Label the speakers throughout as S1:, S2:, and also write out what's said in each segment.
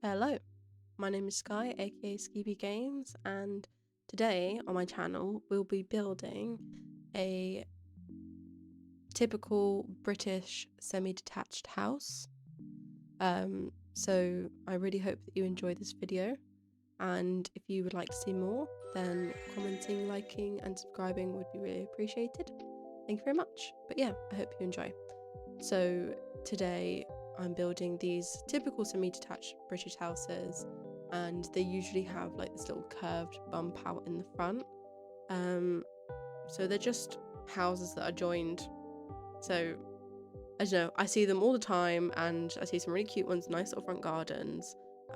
S1: Hello, my name is Sky, aka Skippy Games, and today on my channel we'll be building a typical British semi-detached house. So I really hope that you enjoy this video, and if you would like to see more, then commenting, liking, and subscribing would be really appreciated. Thank you very much. But yeah, I hope you enjoy. So today I'm building these typical semi-detached British houses, and they usually have like this little curved bump out in the front. So they're just houses that are joined. So I don't know, I see them all the time, and I see some really cute ones, nice little front gardens,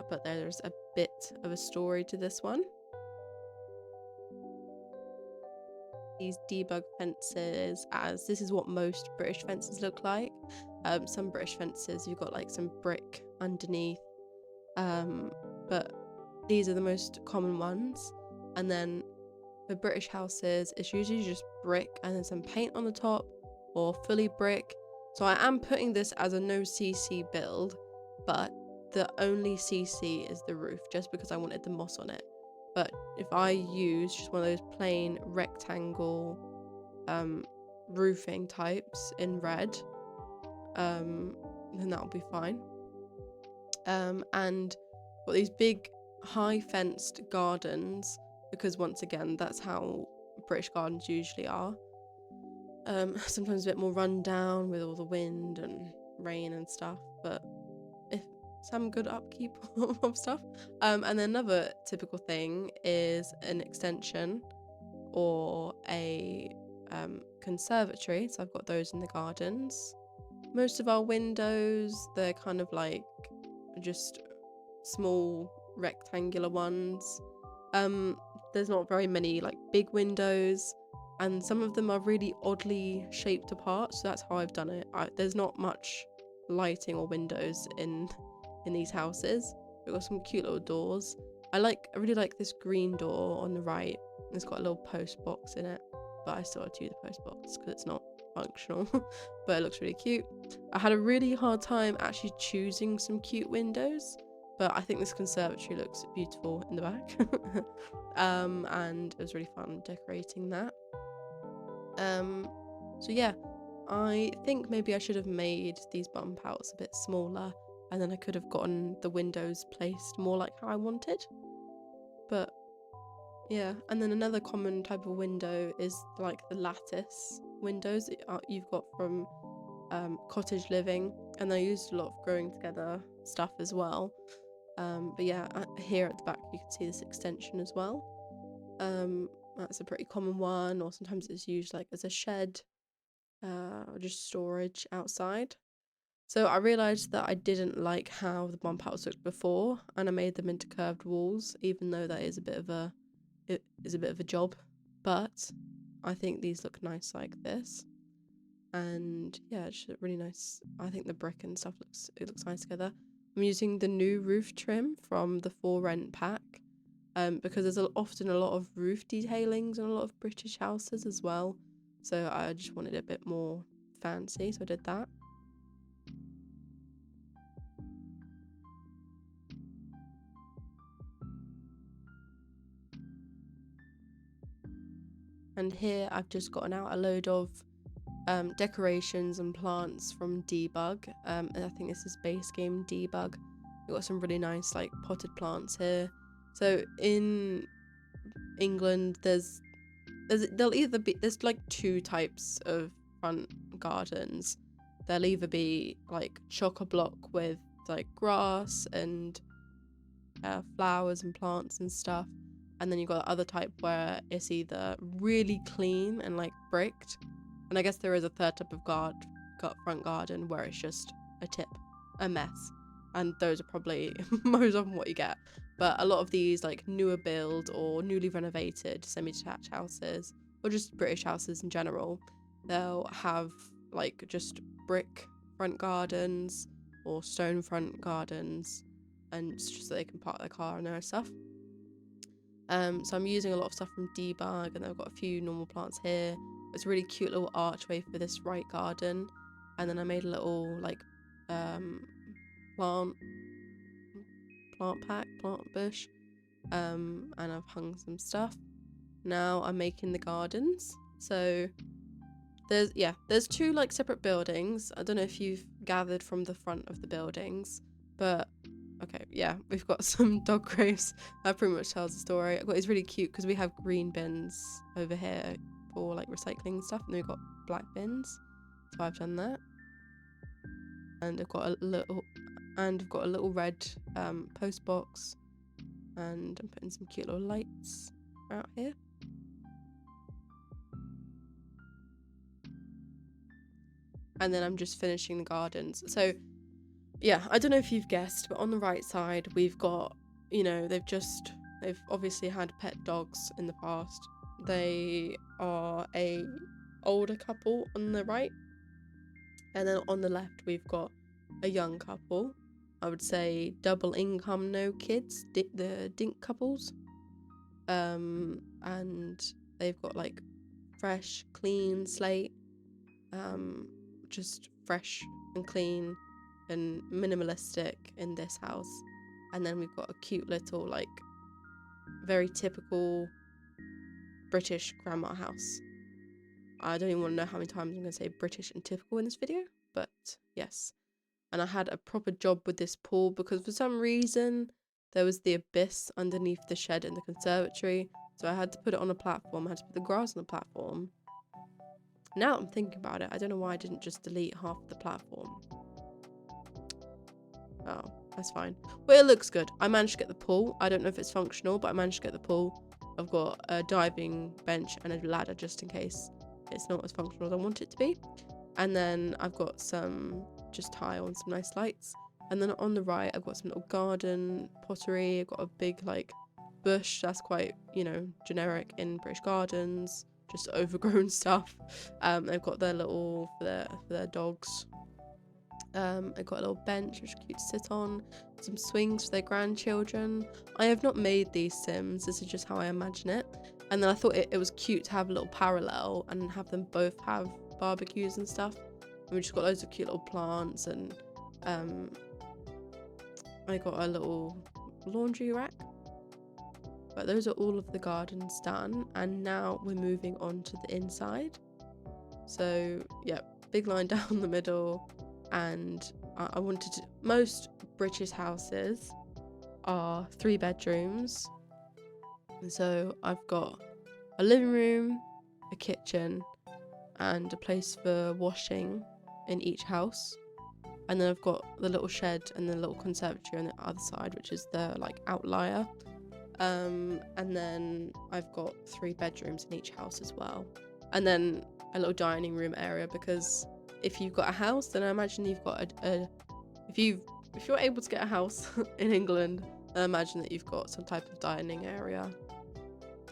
S1: but there's a bit of a story to this one. These debug fences, as this is what most British fences look like. Some British fences you've got like some brick underneath, but these are the most common ones. And then for British houses it's usually just brick and then some paint on the top, or fully brick. So I am putting this as a no CC build, but the only CC is the roof, just because I wanted the moss on it. But if I use just one of those plain rectangle roofing types in red, then that'll be fine. And got these big high fenced gardens, because once again that's how British gardens usually are. Sometimes a bit more run down with all the wind and rain and stuff, but if some good upkeep of stuff. And then another typical thing is an extension or a conservatory. So I've got those in the gardens. Most of our windows, they're kind of like just small rectangular ones. There's not very many like big windows, and some of them are really oddly shaped apart, so that's how I've done it. There's not much lighting or windows in these houses. We've got some cute little doors. I really like this green door on the right. It's got a little post box in it, but I still have to use the post box because it's not functional. But it looks really cute. I had a really hard time actually choosing some cute windows, but I think this conservatory looks beautiful in the back. And it was really fun decorating that. So yeah, I think maybe I should have made these bump outs a bit smaller, and then I could have gotten the windows placed more like how I wanted. But yeah, and then another common type of window is like the lattice windows that you've got from Cottage Living, and I used a lot of growing together stuff as well. But yeah, here at the back you can see this extension as well. That's a pretty common one, or sometimes it's used like as a shed, or just storage outside. So I realised that I didn't like how the bump outs looked before, and I made them into curved walls, even though that is a bit of a job. But I think these look nice like this. And yeah, it's just really nice. I think the brick and stuff looks nice together. I'm using the new roof trim from the For Rent pack, because there's often a lot of roof detailings in a lot of British houses as well. So I just wanted a bit more fancy, so I did that. And here I've just gotten out a load of decorations and plants from Debug. And I think this is base game Debug. We've got some really nice like potted plants here. So in England there's like two types of front gardens. There'll either be like chock-a-block with like grass and flowers and plants and stuff, and then you've got the other type where it's either really clean and like bricked, and I guess there is a third type of front garden where it's just a mess, and those are probably most often what you get. But a lot of these like newer build or newly renovated semi-detached houses, or just British houses in general, they'll have like just brick front gardens or stone front gardens, and it's just so they can park their car and their stuff. So I'm using a lot of stuff from Debug, and I've got a few normal plants here. It's a really cute little archway for this right garden, and then I made a little like plant plant bush, and I've hung some stuff. Now I'm making the gardens. So there's two like separate buildings. I don't know if you've gathered from the front of the buildings, but okay, yeah, we've got some dog graves. That pretty much tells the story. It's really cute because we have green bins over here for like recycling stuff, and then we've got black bins. So I've done that, and I've got a little red post box, and I'm putting some cute little lights out here. And then I'm just finishing the gardens. So yeah, I don't know if you've guessed, but on the right side we've got, they've obviously had pet dogs in the past. They are a older couple on the right, and then on the left we've got a young couple. I would say double income, no kids, the dink couples. And they've got like fresh, clean slate, just fresh and clean and minimalistic in this house. And then we've got a cute little, like, very typical British grandma house. I don't even want to know how many times I'm going to say British and typical in this video, but yes. And I had a proper job with this pool because for some reason there was the abyss underneath the shed in the conservatory, so I had to put it on a platform. I had to put the grass on the platform. Now I'm thinking about it, I don't know why I didn't just delete half of the platform. Oh, that's fine. But it looks good. I managed to get the pool. I don't know if it's functional, but I managed to get the pool. I've got a diving bench and a ladder just in case it's not as functional as I want it to be. And then I've got some just tile and some nice lights. And then on the right, I've got some little garden pottery. I've got a big like bush that's quite, generic in British gardens, just overgrown stuff. I've got their little for their dogs. I've got a little bench which is cute to sit on, some swings for their grandchildren. I have not made these Sims, this is just how I imagine it. And then I thought it was cute to have a little parallel and have them both have barbecues and stuff. And we just got loads of cute little plants, and I got a little laundry rack. But those are all of the gardens done, and now we're moving on to the inside. So yeah, big line down the middle. And I wanted to, most British houses are 3 bedrooms. And so I've got a living room, a kitchen, and a place for washing in each house. And then I've got the little shed and the little conservatory on the other side, which is the like outlier. And then I've got 3 bedrooms in each house as well. And then a little dining room area, because if you've got a house, then I imagine you've got if you're able to get a house in England, I imagine that you've got some type of dining area.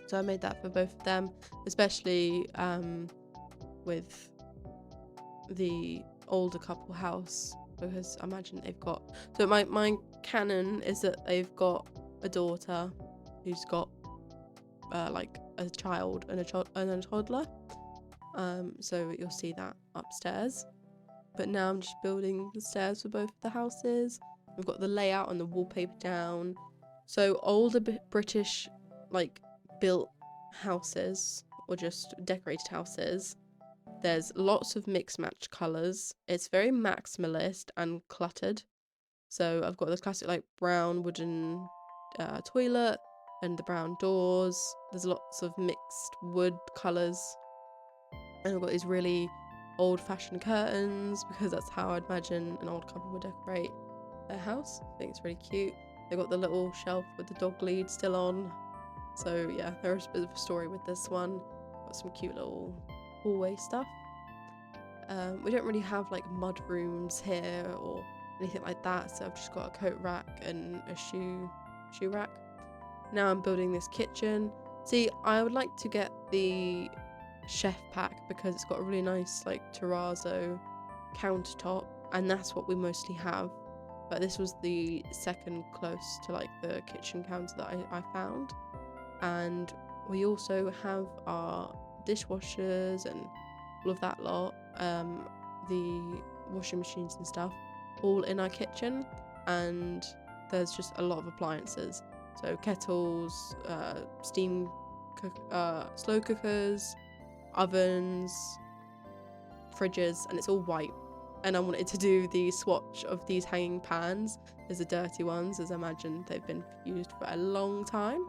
S1: So I made that for both of them, especially with the older couple house, because I imagine they've got, so my canon is that they've got a daughter who's got like a child and a toddler. So you'll see that upstairs. But now I'm just building the stairs for both of the houses. We've got the layout and the wallpaper down. So older British like built houses, or just decorated houses, there's lots of mixed match colours. It's very maximalist and cluttered. So I've got the classic like brown wooden toilet and the brown doors. There's lots of mixed wood colours. And I've got these really old-fashioned curtains, because that's how I'd imagine an old couple would decorate their house. I think it's really cute. They've got the little shelf with the dog lead still on. So yeah, there's a bit of a story with this one. Got some cute little hallway stuff. We don't really have like mud rooms here or anything like that, so I've just got a coat rack and a shoe rack. Now I'm building this kitchen. See, I would like to get the chef pack because it's got a really nice like terrazzo countertop, and that's what we mostly have. But this was the second close to like the kitchen counter that I found. And we also have our dishwashers and all of that lot, the washing machines and stuff, all in our kitchen. And there's just a lot of appliances. So kettles, slow cookers, ovens, fridges, and it's all white. And I wanted to do the swatch of these hanging pans. There's the dirty ones, as I imagine they've been used for a long time.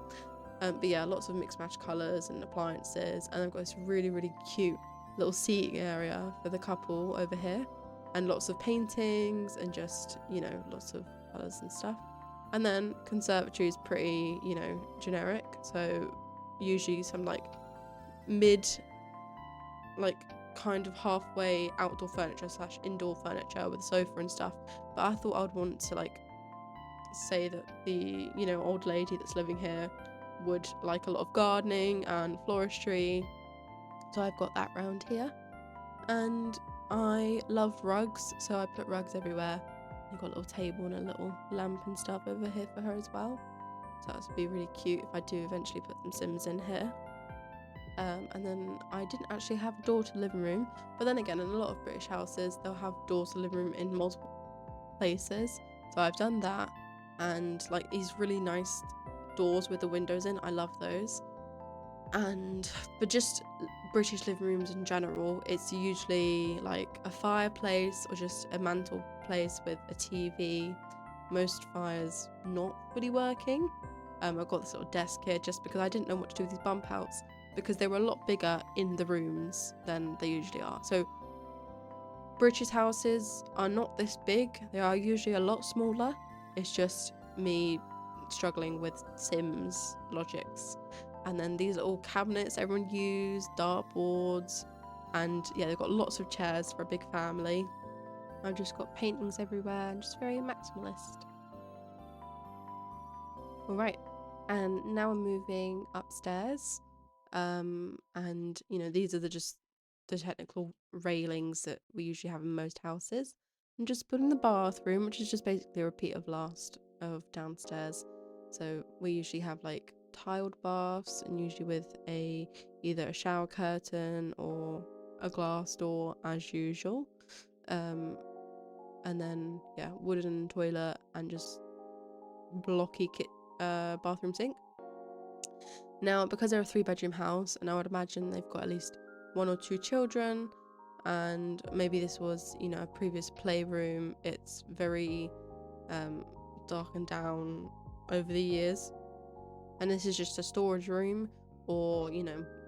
S1: But yeah, lots of mixed match colours and appliances. And I've got this really, really cute little seating area for the couple over here. And lots of paintings and just, lots of colours and stuff. And then conservatory is pretty, generic. So usually some kind of halfway outdoor furniture / indoor furniture with a sofa and stuff. But I thought I would want to say that the old lady that's living here would like a lot of gardening and floristry, so I've got that round here. And I love rugs, so I put rugs everywhere. I've got a little table and a little lamp and stuff over here for her as well, so that would be really cute if I do eventually put some Sims in here. And then I didn't actually have a door to the living room, but then again, in a lot of British houses they'll have doors to the living room in multiple places, so I've done that. And these really nice doors with the windows in, I love those. And for just British living rooms in general, it's usually a fireplace or just a mantelpiece with a TV. Most fires not fully working. I've got this little desk here just because I didn't know what to do with these bump outs, because they were a lot bigger in the rooms than they usually are. So British houses are not this big, they are usually a lot smaller. It's just me struggling with Sims logics. And then these are all cabinets everyone used, dartboards, and yeah, they've got lots of chairs for a big family. I've just got paintings everywhere and just very maximalist. Alright, and now we're moving upstairs. And these are just the technical railings that we usually have in most houses. And just put in the bathroom, which is just basically a repeat of downstairs. So we usually have tiled baths, and usually with either a shower curtain or a glass door as usual. And then wooden toilet and just blocky bathroom sink. Now, because they're a 3-bedroom house, and I would imagine they've got at least 1 or 2 children, and maybe this was, a previous playroom, it's very darkened down over the years. And this is just a storage room or,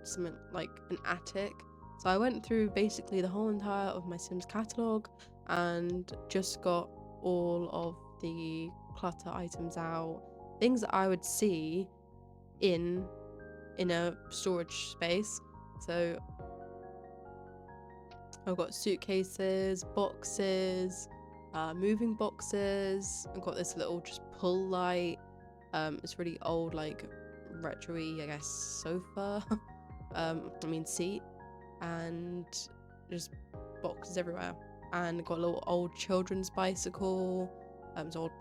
S1: something like an attic. So I went through basically the whole entire of my Sims catalogue and just got all of the clutter items out, things that I would see in a storage space. So I've got suitcases, boxes, moving boxes. I've got this little just pull light. It's really old, retro-y, I guess, sofa. Seat, and just boxes everywhere. And got a little old children's bicycle.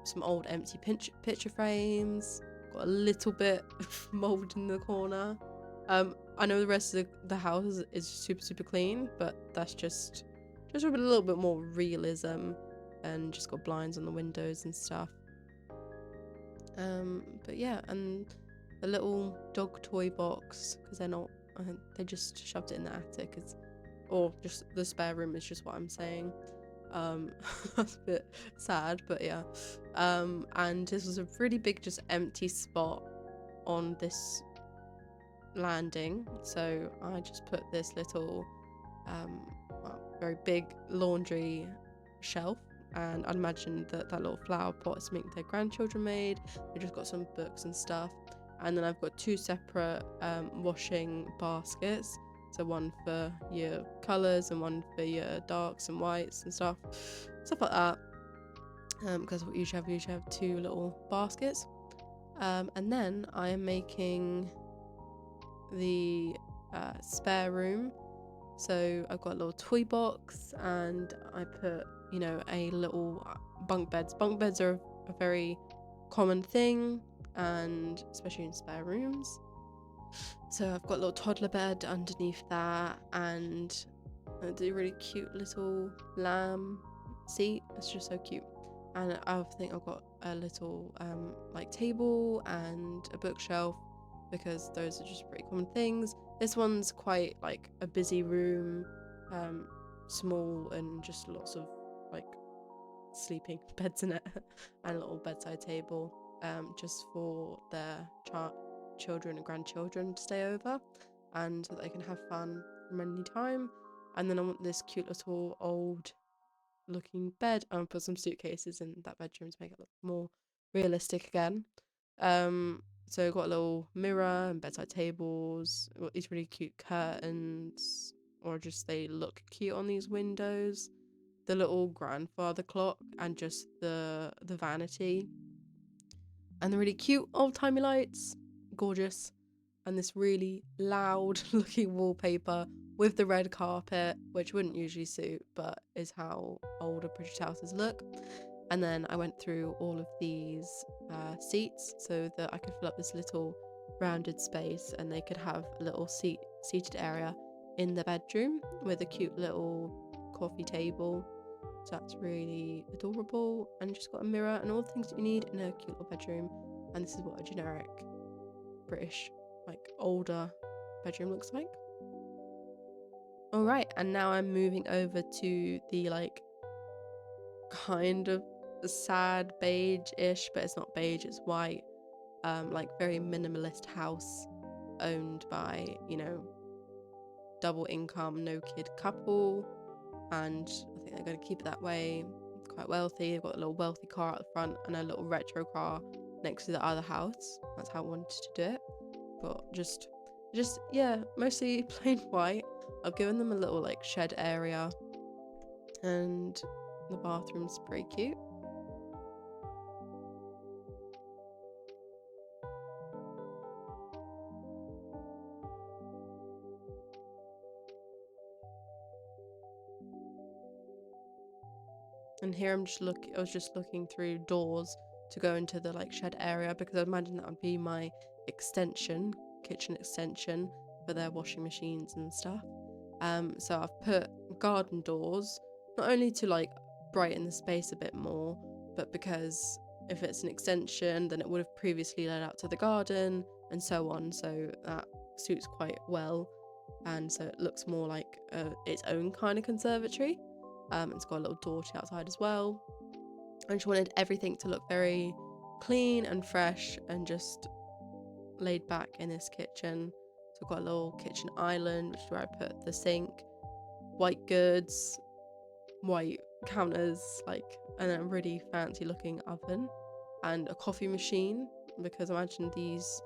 S1: Some old empty picture frames. Got a little bit of mold in the corner. I know the rest of the house is super clean, but that's just a little bit more realism, and just got blinds on the windows and stuff. But yeah, and a little dog toy box, because they just shoved it in the attic, or just the spare room is just what I'm saying. That's a bit sad, but yeah. And this was a really big just empty spot on this landing, so I just put this little very big laundry shelf, and I'd imagine that little flower pot is something their grandchildren made. They just got some books and stuff. And then I've got 2 separate washing baskets, so one for your colours and one for your darks and whites and stuff like that, because we usually have 2 little baskets. And then I am making the spare room. So I've got a little toy box, and I put a little bunk beds. Bunk beds are a very common thing, and especially in spare rooms. So I've got a little toddler bed underneath that, and a really cute little lamb seat. It's just so cute. And I think I've got a little like table and a bookshelf, because those are just pretty common things. This one's quite like a busy room, small, and just lots of like sleeping beds in it and a little bedside table, just for their children and grandchildren to stay over, and so that they can have fun from any time. And then I want this cute little old looking bed. Put some suitcases in that bedroom to make it look more realistic again. So got a little mirror and bedside tables. Got these really cute curtains, or just they look cute on these windows. The little grandfather clock, and just the vanity, and the really cute old-timey lights. Gorgeous. And this really loud looking wallpaper with the red carpet, which wouldn't usually suit, but is how older British houses look. And then I went through all of these seats so that I could fill up this little rounded space, and they could have a little seated area in the bedroom with a cute little coffee table. So that's really adorable, and just got a mirror and all the things that you need in a cute little bedroom. And this is what a generic British, like older bedroom looks like. All right, and now I'm moving over to the like kind of sad beige-ish, but it's not beige, it's white, like very minimalist house owned by, double income, no kid couple, and I think they're going to keep it that way. Quite wealthy. They've got a little wealthy car at the front and a little retro car next to the other house. That's how I wanted to do it. But just yeah, mostly plain white. I've given them a little like shed area, and the bathroom's pretty cute. And here I was just looking through doors to go into the like shed area, because I imagine that would be my kitchen extension for their washing machines and stuff. So I've put garden doors, not only to like brighten the space a bit more, but because if it's an extension, then it would have previously led out to the garden and so on. So that suits quite well, and so it looks more like its own kind of conservatory. It's got a little door to the outside as well. I just wanted everything to look very clean and fresh and just laid back in this kitchen. So I've got a little kitchen island, which is where I put the sink, white goods, white counters, and a really fancy looking oven, and a coffee machine, because I imagine these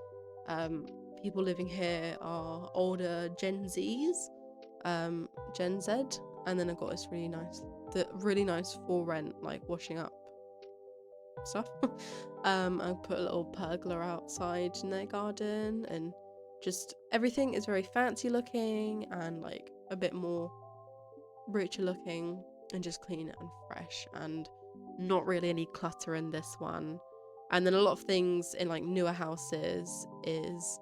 S1: people living here are older Gen Zs, Gen Z. And then I got this really nice for rent like washing up stuff. I put a little pergola outside in their garden, and just everything is very fancy looking and like a bit more richer looking, and just clean and fresh, and not really any clutter in this one. And then a lot of things in like newer houses is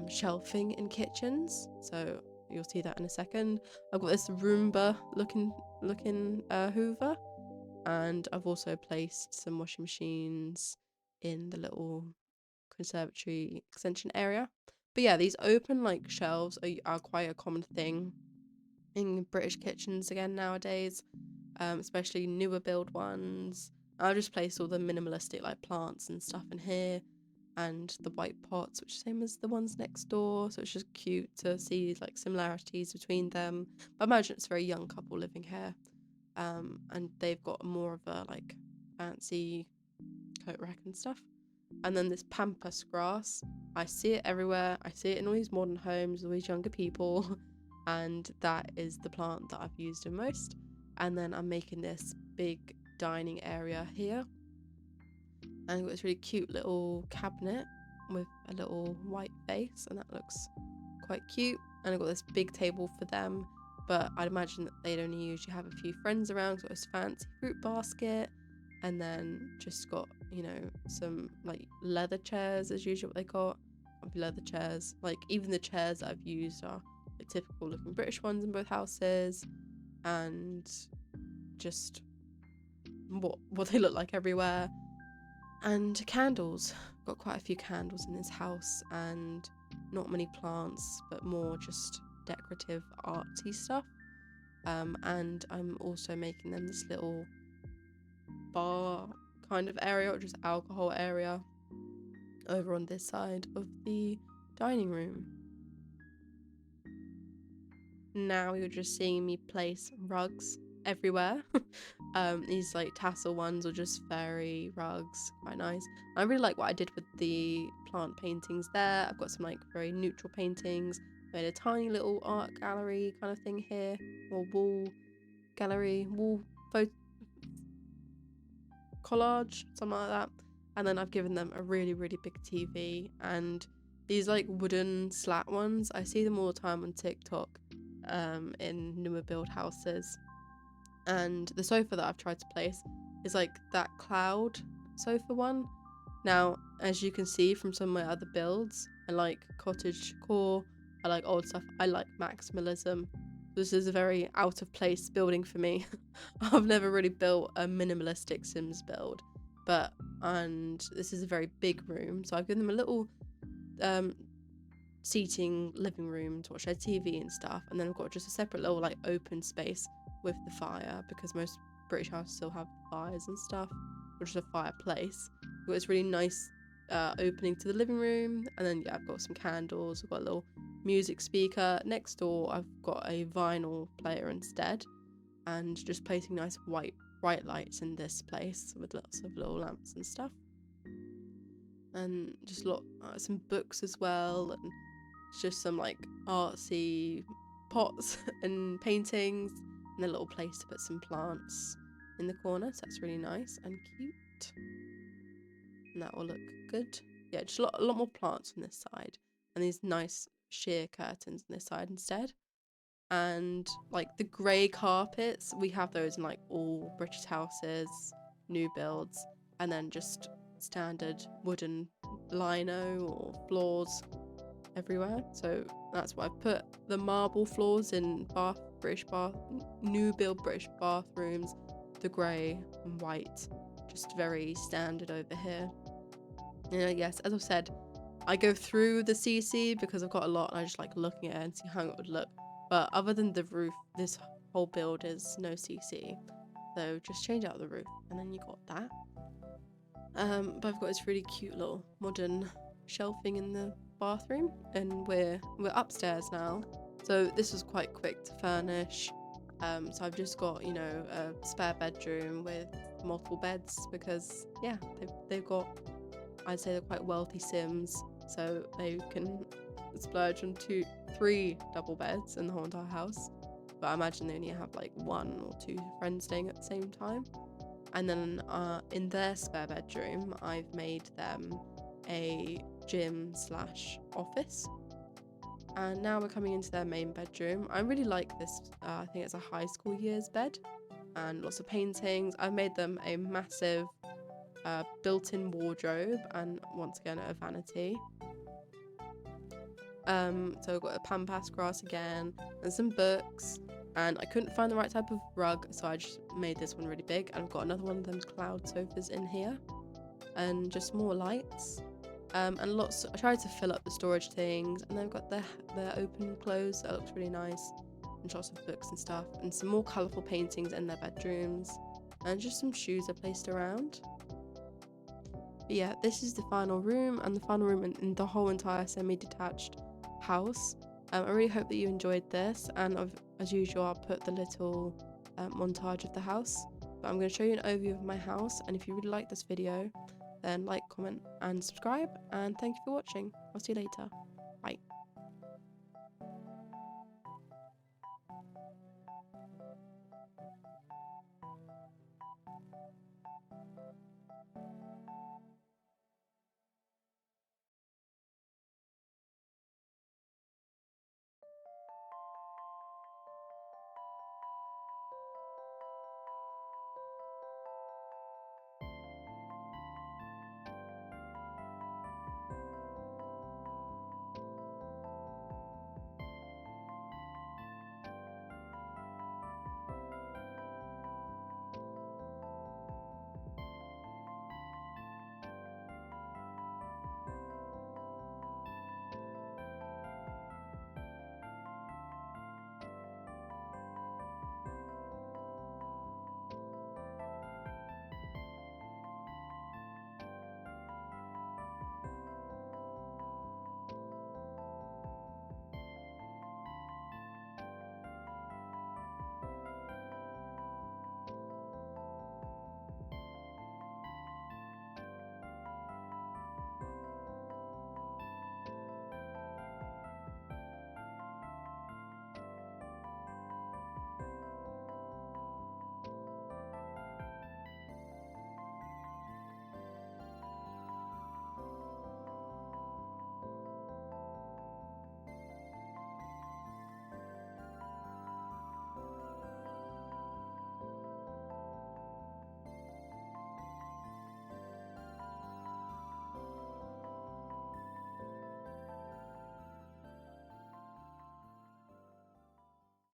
S1: shelving in kitchens, so you'll see that in a second. I've got this Roomba looking Hoover, and I've also placed some washing machines in the little conservatory extension area. But yeah, these open like shelves are quite a common thing in British kitchens again nowadays, especially newer build ones. I'll just place all the minimalistic like plants and stuff in here, and the white pots, which is the same as the ones next door, so it's just cute to see like similarities between them. But I imagine it's a very young couple living here, and they've got more of a like fancy coat rack and stuff. And then this pampas grass, I see it everywhere. I see it in all these modern homes, all these younger people, and that is the plant that I've used the most. And then I'm making this big dining area here, and I've got this really cute little cabinet with a little white face, and that looks quite cute. And I've got this big table for them, but I'd imagine that they'd only usually have a few friends around, so it's fancy fruit basket. And then just got, some like leather chairs as usual. What they got leather chairs, like even the chairs that I've used are the typical looking British ones in both houses. And just what they look like everywhere. And candles. Got quite a few candles in this house, and not many plants, but more just decorative artsy stuff. And I'm also making them this little bar kind of area, or just alcohol area, over on this side of the dining room. Now you're just seeing me place rugs everywhere. These like tassel ones or just fairy rugs, quite nice. I really like what I did with the plant paintings there. I've got some like very neutral paintings. Made a tiny little art gallery kind of thing here, or wall gallery, wall photo collage, something like that. And then I've given them a really, really big TV, and these like wooden slat ones, I see them all the time on TikTok, in newer build houses. And the sofa that I've tried to place is like that cloud sofa one. Now, as you can see from some of my other builds, I like cottage core, I like old stuff, I like maximalism. This is a very out of place building for me. I've never really built a minimalistic Sims build, and this is a very big room, so I've given them a little seating living room to watch their TV and stuff, and then I've got just a separate little like open space with the fire, because most British houses still have fires and stuff, or just a fireplace. But it's really nice opening to the living room, and then yeah, I've got some candles, I've got a little music speaker. Next door I've got a vinyl player instead, and just placing nice white bright lights in this place with lots of little lamps and stuff, and just some books as well, and just some like artsy pots and paintings, and a little place to put some plants in the corner, so that's really nice and cute, and that will look good. Yeah, just a lot more plants on this side, and these nice sheer curtains on this side instead. And like the grey carpets, we have those in like all British houses, new builds, and then just standard wooden lino or floors everywhere. So that's why I've put the marble floors in new build British bathrooms, the grey and white, just very standard over here. And yes, as I've said, I go through the CC because I've got a lot, and I just like looking at it and see how it would look. But other than the roof, this whole build is no CC. So just change out the roof, and then you got that. But I've got this really cute little modern shelving in the bathroom, and we're upstairs now. So this was quite quick to furnish. So I've just got, you know, a spare bedroom with multiple beds, because yeah, they've got, I'd say they're quite wealthy Sims, so they can splurge on 3 double beds in the whole entire house. But I imagine they only have like 1 or 2 friends staying at the same time. And then in their spare bedroom, I've made them a gym / office. And now we're coming into their main bedroom. I really like this. I think it's a high school years bed, and lots of paintings. I've made them a massive built-in wardrobe, and once again a vanity. So I've got a pampas grass again, and some books, and I couldn't find the right type of rug, so I just made this one really big, and I've got another one of them cloud sofas in here, and just more lights, and lots. I tried to fill up the storage things, and they've got the open close, that looks really nice, and lots of books and stuff, and some more colourful paintings in their bedrooms, and just some shoes are placed around. But yeah, this is the final room, and the final room in the whole entire semi-detached house. I really hope that you enjoyed this, and as usual I'll put the little montage of the house, but I'm going to show you an overview of my house. And if you really like this video, then like, comment and subscribe, and thank you for watching. I'll see you later. Bye.